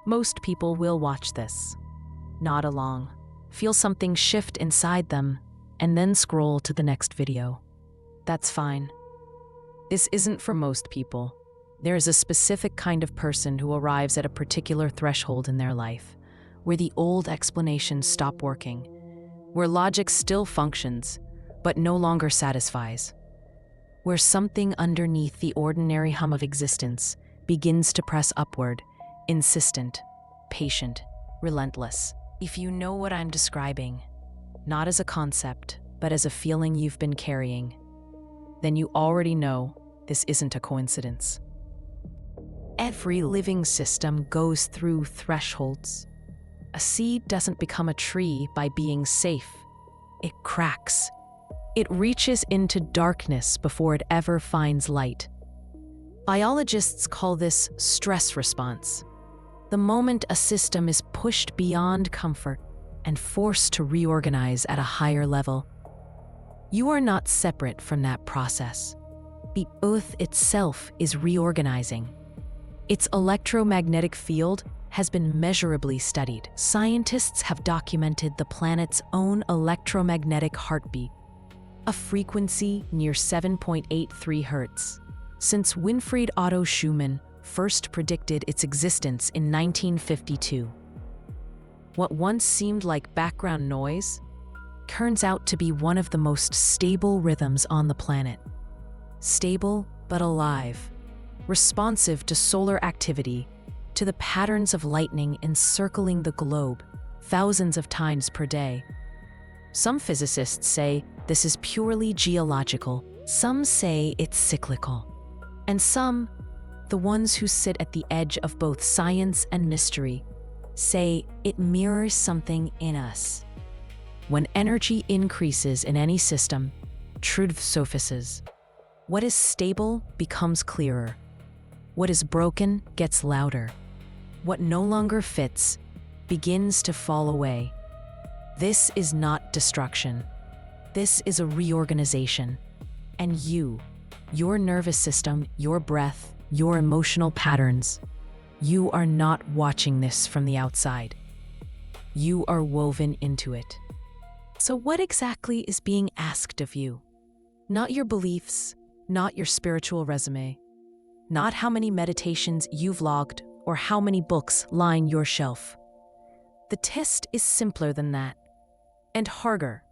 Most people will watch this, nod along, feel something shift inside them, and then scroll to the next video. That's fine. This isn't for most people. There is a specific kind of person who arrives at a particular threshold in their life, where the old explanations stop working, where logic still functions, but no longer satisfies, where something underneath the ordinary hum of existence begins to press upward, insistent, patient, relentless. If you know what I'm describing, not as a concept, but as a feeling you've been carrying, then you already know this isn't a coincidence. Every living system goes through thresholds. A seed doesn't become a tree by being safe. It cracks. It reaches into darkness before it ever finds light. Biologists call this stress response. The moment a system is pushed beyond comfort and forced to reorganize at a higher level. You are not separate from that process. The Earth itself is reorganizing. Its electromagnetic field has been measurably studied. Scientists have documented the planet's own electromagnetic heartbeat, a frequency near 7.83 Hertz. Since Winfried Otto Schumann first predicted its existence in 1952. What once seemed like background noise turns out to be one of the most stable rhythms on the planet. Stable but alive, responsive to solar activity, to the patterns of lightning encircling the globe thousands of times per day. Some physicists say this is purely geological, some say it's cyclical, and some, the ones who sit at the edge of both science and mystery, say it mirrors something in us. When energy increases in any system, truth surfaces. What is stable becomes clearer. What is broken gets louder. What no longer fits begins to fall away. This is not destruction. This is a reorganization. And you, your nervous system, your breath, your emotional patterns, you are not watching this from the outside. You are woven into it. So what exactly is being asked of you? Not your beliefs, not your spiritual resume, not how many meditations you've logged or how many books line your shelf. The test is simpler than that, and harder.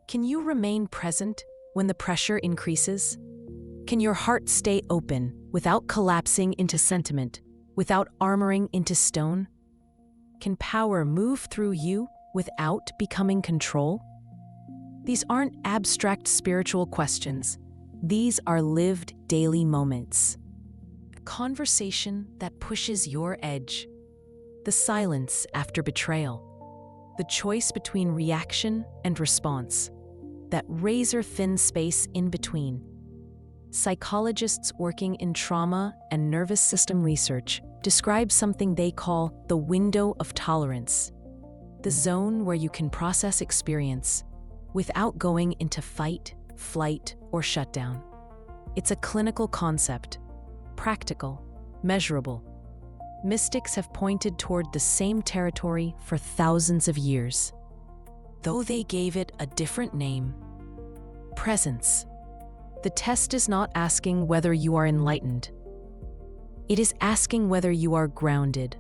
Can you remain present when the pressure increases? Can your heart stay open without collapsing into sentiment, without armoring into stone? Can power move through you without becoming control? These aren't abstract spiritual questions. These are lived daily moments. A conversation that pushes your edge. The silence after betrayal. The choice between reaction and response. That razor-thin space in between. Psychologists working in trauma and nervous system research describe something they call the window of tolerance, the zone where you can process experience without going into fight, flight, or shutdown. It's a clinical concept, practical, measurable. Mystics have pointed toward the same territory for thousands of years, though they gave it a different name: presence. The test is not asking whether you are enlightened. It is asking whether you are grounded.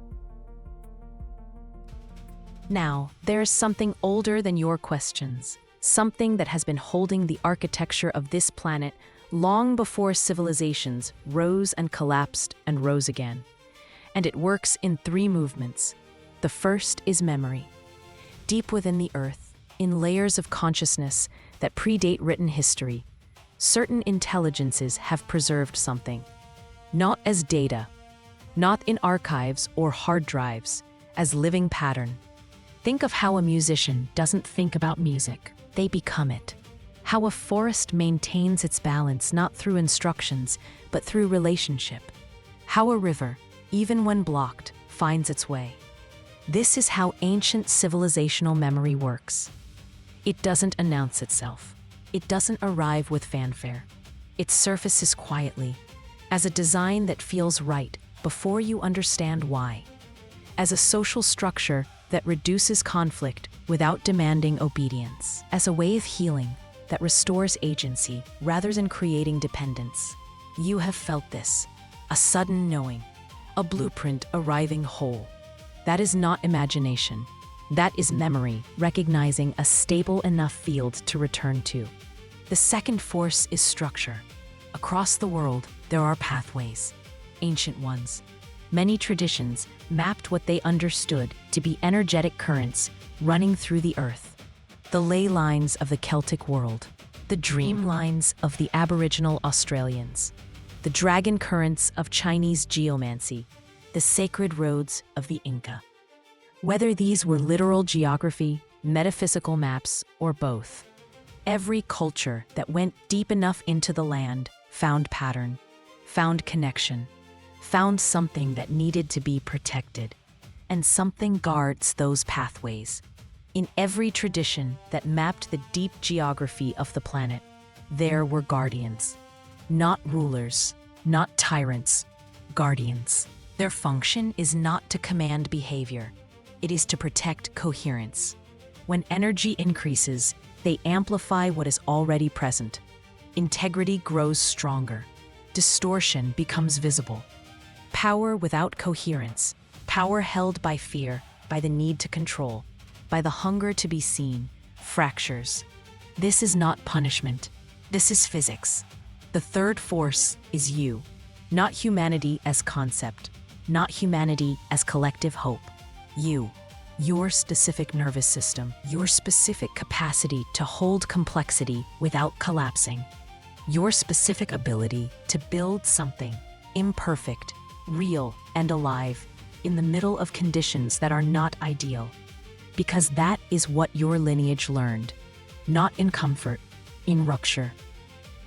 Now, there is something older than your questions, something that has been holding the architecture of this planet long before civilizations rose and collapsed and rose again. And it works in 3 movements. The first is memory. Deep within the earth, in layers of consciousness that predate written history, certain intelligences have preserved something. Not as data, not in archives or hard drives, as living pattern. Think of how a musician doesn't think about music, they become it. How a forest maintains its balance not through instructions, but through relationship. How a river, even when blocked, finds its way. This is how ancient civilizational memory works. It doesn't announce itself. It doesn't arrive with fanfare. It surfaces quietly, as a design that feels right before you understand why. as a social structure that reduces conflict without demanding obedience, as a way of healing that restores agency rather than creating dependence. You have felt this, a sudden knowing, a blueprint arriving whole. That is not imagination. That is memory, recognizing a stable enough field to return to. The second force is structure. Across the world, there are pathways, ancient ones. Many traditions mapped what they understood to be energetic currents running through the earth. The ley lines of the Celtic world, the dream lines of the Aboriginal Australians, the dragon currents of Chinese geomancy, the sacred roads of the Inca. Whether these were literal geography, metaphysical maps, or both, every culture that went deep enough into the land found pattern, found connection, found something that needed to be protected, and something guards those pathways. In every tradition that mapped the deep geography of the planet, there were guardians. Not rulers, not tyrants, guardians. Their function is not to command behavior. It is to protect coherence. When energy increases, they amplify what is already present. Integrity grows stronger. Distortion becomes visible. Power without coherence, power held by fear, by the need to control, by the hunger to be seen, fractures. This is not punishment. This is physics. The third force is you, not humanity as concept, not humanity as collective hope. You, your specific nervous system, your specific capacity to hold complexity without collapsing, your specific ability to build something imperfect, real, and alive in the middle of conditions that are not ideal. Because that is what your lineage learned, not in comfort, in rupture.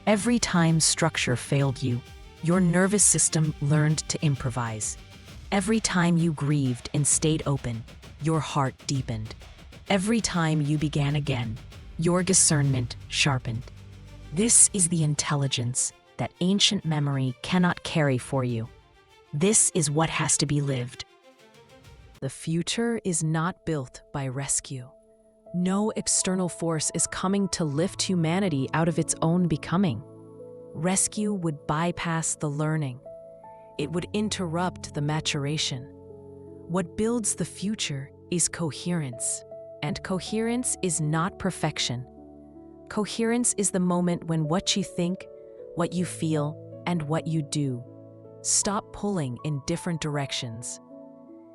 Every time structure failed you, your nervous system learned to improvise. Every time you grieved and stayed open, your heart deepened. Every time you began again, your discernment sharpened. This is the intelligence that ancient memory cannot carry for you. This is what has to be lived. The future is not built by rescue. No external force is coming to lift humanity out of its own becoming. Rescue would bypass the learning. It would interrupt the maturation. What builds the future is coherence, and coherence is not perfection. Coherence is the moment when what you think, what you feel, and what you do stop pulling in different directions.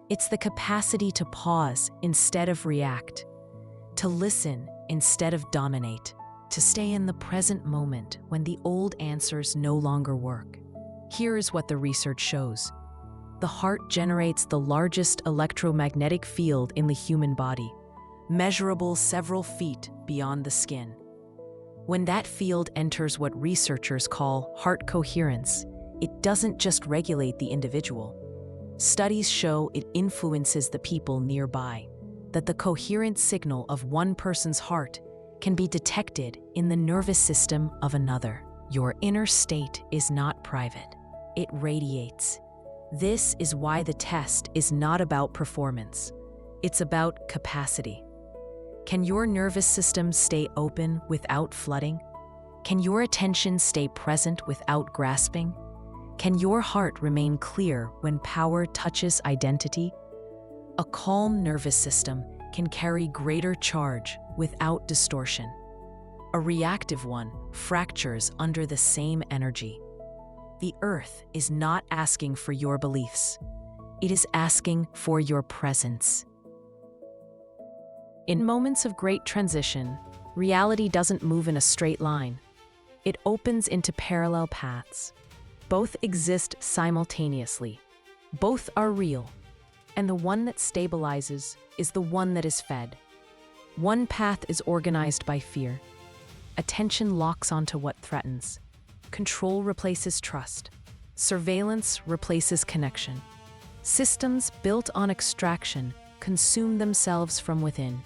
It's the capacity to pause instead of react, to listen instead of dominate, to stay in the present moment when the old answers no longer work. Here is what the research shows. The heart generates the largest electromagnetic field in the human body, measurable several feet beyond the skin. When that field enters what researchers call heart coherence, it doesn't just regulate the individual. Studies show it influences the people nearby, that the coherent signal of one person's heart can be detected in the nervous system of another. Your inner state is not private. It radiates. This is why the test is not about performance. It's about capacity. Can your nervous system stay open without flooding? Can your attention stay present without grasping? Can your heart remain clear when power touches identity? A calm nervous system can carry greater charge without distortion. A reactive one fractures under the same energy. The earth is not asking for your beliefs. It is asking for your presence. In moments of great transition, reality doesn't move in a straight line. It opens into parallel paths. Both exist simultaneously. Both are real. And the one that stabilizes is the one that is fed. One path is organized by fear. Attention locks onto what threatens. Control replaces trust. Surveillance replaces connection. Systems built on extraction consume themselves from within.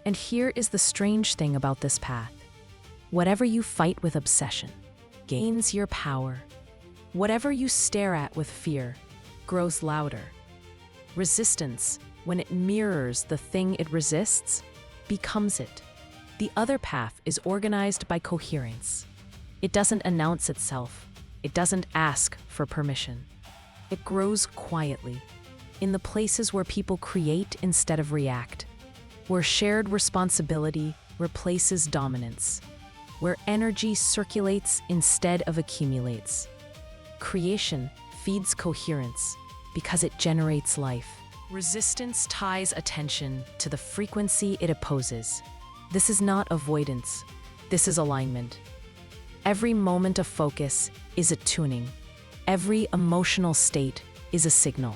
And here is the strange thing about this path. Whatever you fight with obsession gains your power. Whatever you stare at with fear grows louder. Resistance, when it mirrors the thing it resists, becomes it. The other path is organized by coherence. It doesn't announce itself. It doesn't ask for permission. It grows quietly, in the places where people create instead of react, where shared responsibility replaces dominance, where energy circulates instead of accumulates. Creation feeds coherence because it generates life. Resistance ties attention to the frequency it opposes. This is not avoidance. This is alignment. Every moment of focus is a tuning. Every emotional state is a signal.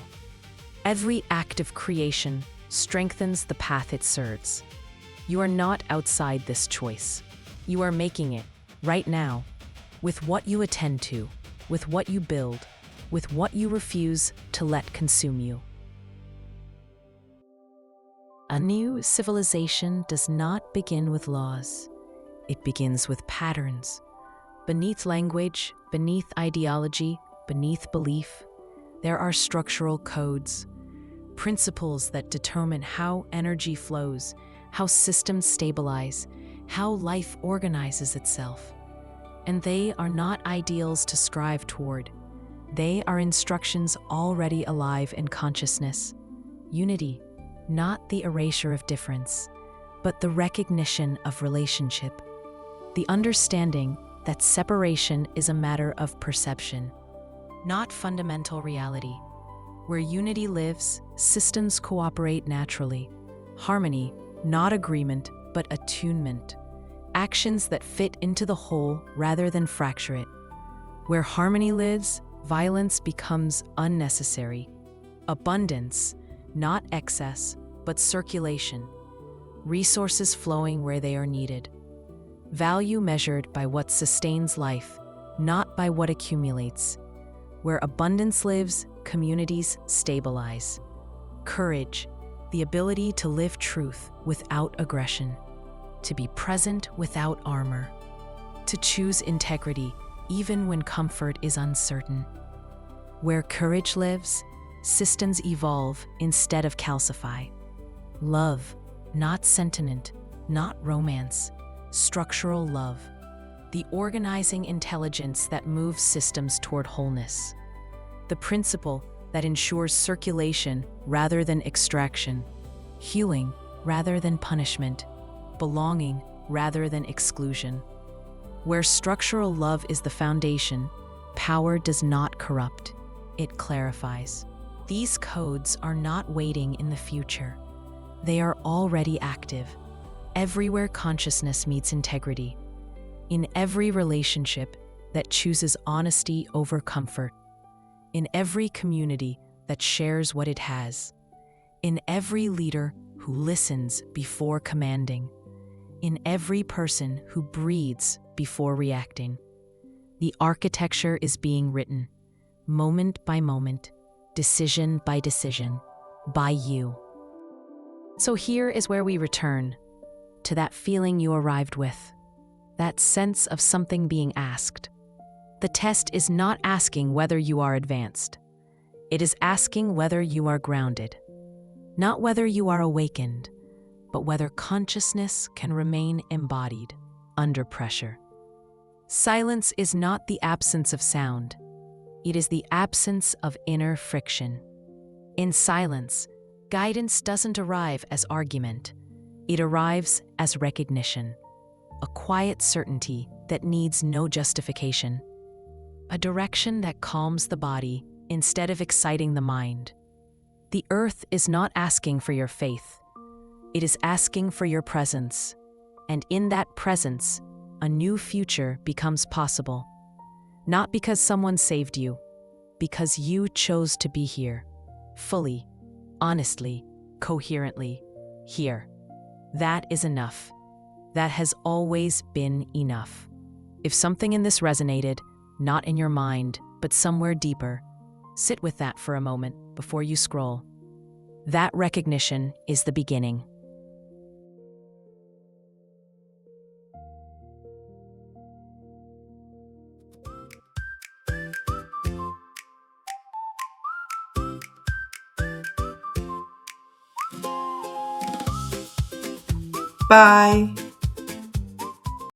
Every act of creation strengthens the path it serves. You are not outside this choice. You are making it, right now, with what you attend to, with what you build, with what you refuse to let consume you. A new civilization does not begin with laws. It begins with patterns. Beneath language, beneath ideology, beneath belief, there are structural codes, principles that determine how energy flows, how systems stabilize, how life organizes itself. And they are not ideals to strive toward. They are instructions already alive in consciousness. Unity, not the erasure of difference, but the recognition of relationship. The understanding that separation is a matter of perception, not fundamental reality. Where unity lives, systems cooperate naturally. Harmony, not agreement, but attunement. Actions that fit into the whole rather than fracture it. Where harmony lives, violence becomes unnecessary. Abundance, not excess, but circulation. Resources flowing where they are needed. Value measured by what sustains life, not by what accumulates. Where abundance lives, communities stabilize. Courage, the ability to live truth without aggression, to be present without armor, to choose integrity even when comfort is uncertain. Where courage lives, systems evolve instead of calcify. Love, not sentiment, not romance, structural love, the organizing intelligence that moves systems toward wholeness. The principle that ensures circulation rather than extraction, healing rather than punishment, belonging rather than exclusion. Where structural love is the foundation, power does not corrupt, it clarifies. These codes are not waiting in the future. They are already active. Everywhere consciousness meets integrity. In every relationship that chooses honesty over comfort. In every community that shares what it has. In every leader who listens before commanding. In every person who breathes before reacting. The architecture is being written, moment by moment, decision by decision, by you. So here is where we return to that feeling you arrived with, that sense of something being asked. The test is not asking whether you are advanced. It is asking whether you are grounded, not whether you are awakened, but whether consciousness can remain embodied under pressure. Silence is not the absence of sound. It is the absence of inner friction. In silence, guidance doesn't arrive as argument. It arrives as recognition, a quiet certainty that needs no justification, a direction that calms the body instead of exciting the mind. The earth is not asking for your faith. It is asking for your presence, and in that presence, a new future becomes possible. Not because someone saved you, because you chose to be here, fully, honestly, coherently, here. That is enough. That has always been enough. If something in this resonated, not in your mind, but somewhere deeper, sit with that for a moment before you scroll. That recognition is the beginning. Bye.